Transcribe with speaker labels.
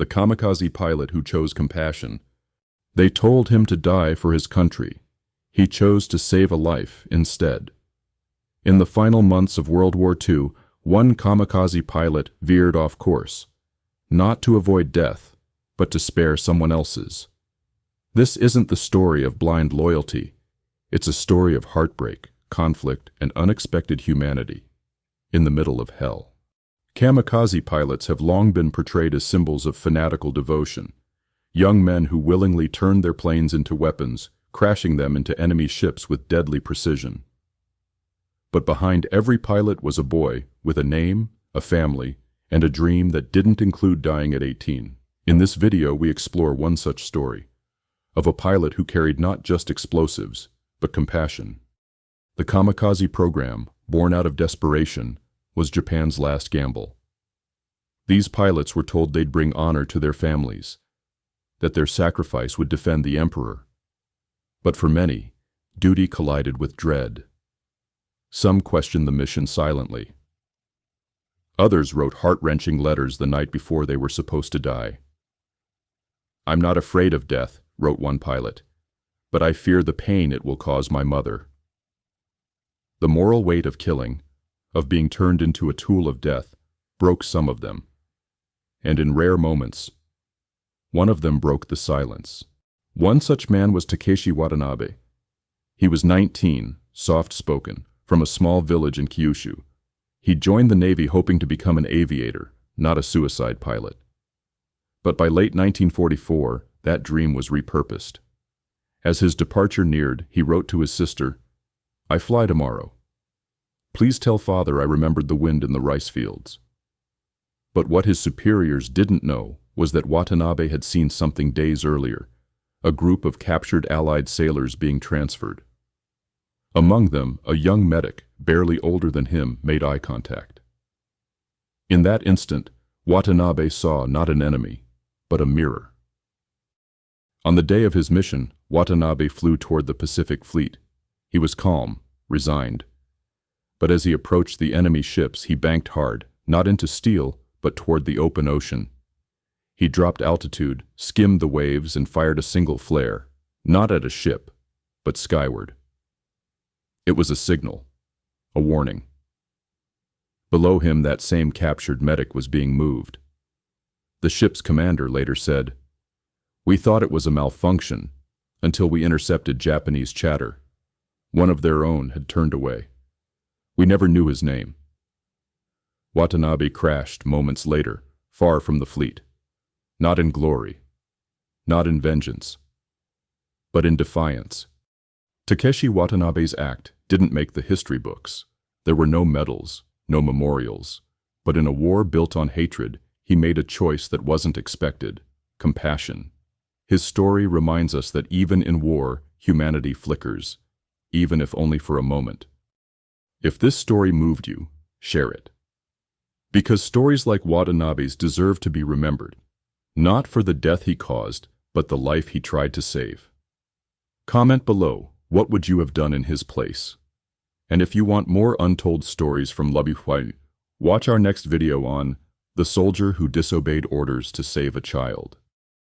Speaker 1: the kamikaze pilot who chose compassion. They told him to die for his country. He chose to save a life instead. In the final months of World War II, one kamikaze pilot veered off course, not to avoid death, but to spare someone else's. This isn't the story of blind loyalty. It's a story of heartbreak, conflict, and unexpected humanity in the middle of hell. Kamikaze pilots have long been portrayed as symbols of fanatical devotion, young men who willingly turned their planes into weapons, crashing them into enemy ships with deadly precision. But behind every pilot was a boy with a name, a family, and a dream that didn't include dying at 18. In this video, we explore one such story, of a pilot who carried not just explosives, but compassion. The Kamikaze program, born out of desperation, was Japan's last gamble. These pilots were told they'd bring honor to their families, that their sacrifice would defend the emperor. But for many, duty collided with dread. Some questioned the mission silently. Others wrote heart-wrenching letters the night before they were supposed to die. "I'm not afraid of death," wrote one pilot, "but I fear the pain it will cause my mother." The moral weight of killing, of being turned into a tool of death, broke some of them. And in rare moments, one of them broke the silence. One such man was Takeshi Watanabe. He was 19, soft-spoken, from a small village in Kyushu. He joined the Navy hoping to become an aviator, not a suicide pilot. But by late 1944, that dream was repurposed. As his departure neared, he wrote to his sister, "I fly tomorrow. Please tell Father I remembered the wind in the rice fields." But what his superiors didn't know was that Watanabe had seen something days earlier, a group of captured Allied sailors being transferred. Among them, a young medic, barely older than him, made eye contact. In that instant, Watanabe saw not an enemy, but a mirror. On the day of his mission, Watanabe flew toward the Pacific Fleet. He was calm, resigned. But as he approached the enemy ships, he banked hard, not into steel, but toward the open ocean. He dropped altitude, skimmed the waves, and fired a single flare, not at a ship, but skyward. It was a signal, a warning. Below him, that same captured medic was being moved. The ship's commander later said, "We thought it was a malfunction until we intercepted Japanese chatter. One of their own had turned away. We never knew his name." Watanabe crashed moments later, far from the fleet. Not in glory, not in vengeance, but in defiance. Takeshi Watanabe's act didn't make the history books. There were no medals, no memorials. But in a war built on hatred, he made a choice that wasn't expected: compassion. His story reminds us that even in war, humanity flickers, even if only for a moment. If this story moved you, share it. Because stories like Watanabe's deserve to be remembered, not for the death he caused, but the life he tried to save. Comment below, what would you have done in his place? And if you want more untold stories from WWII, watch our next video on the soldier who disobeyed orders to save a child.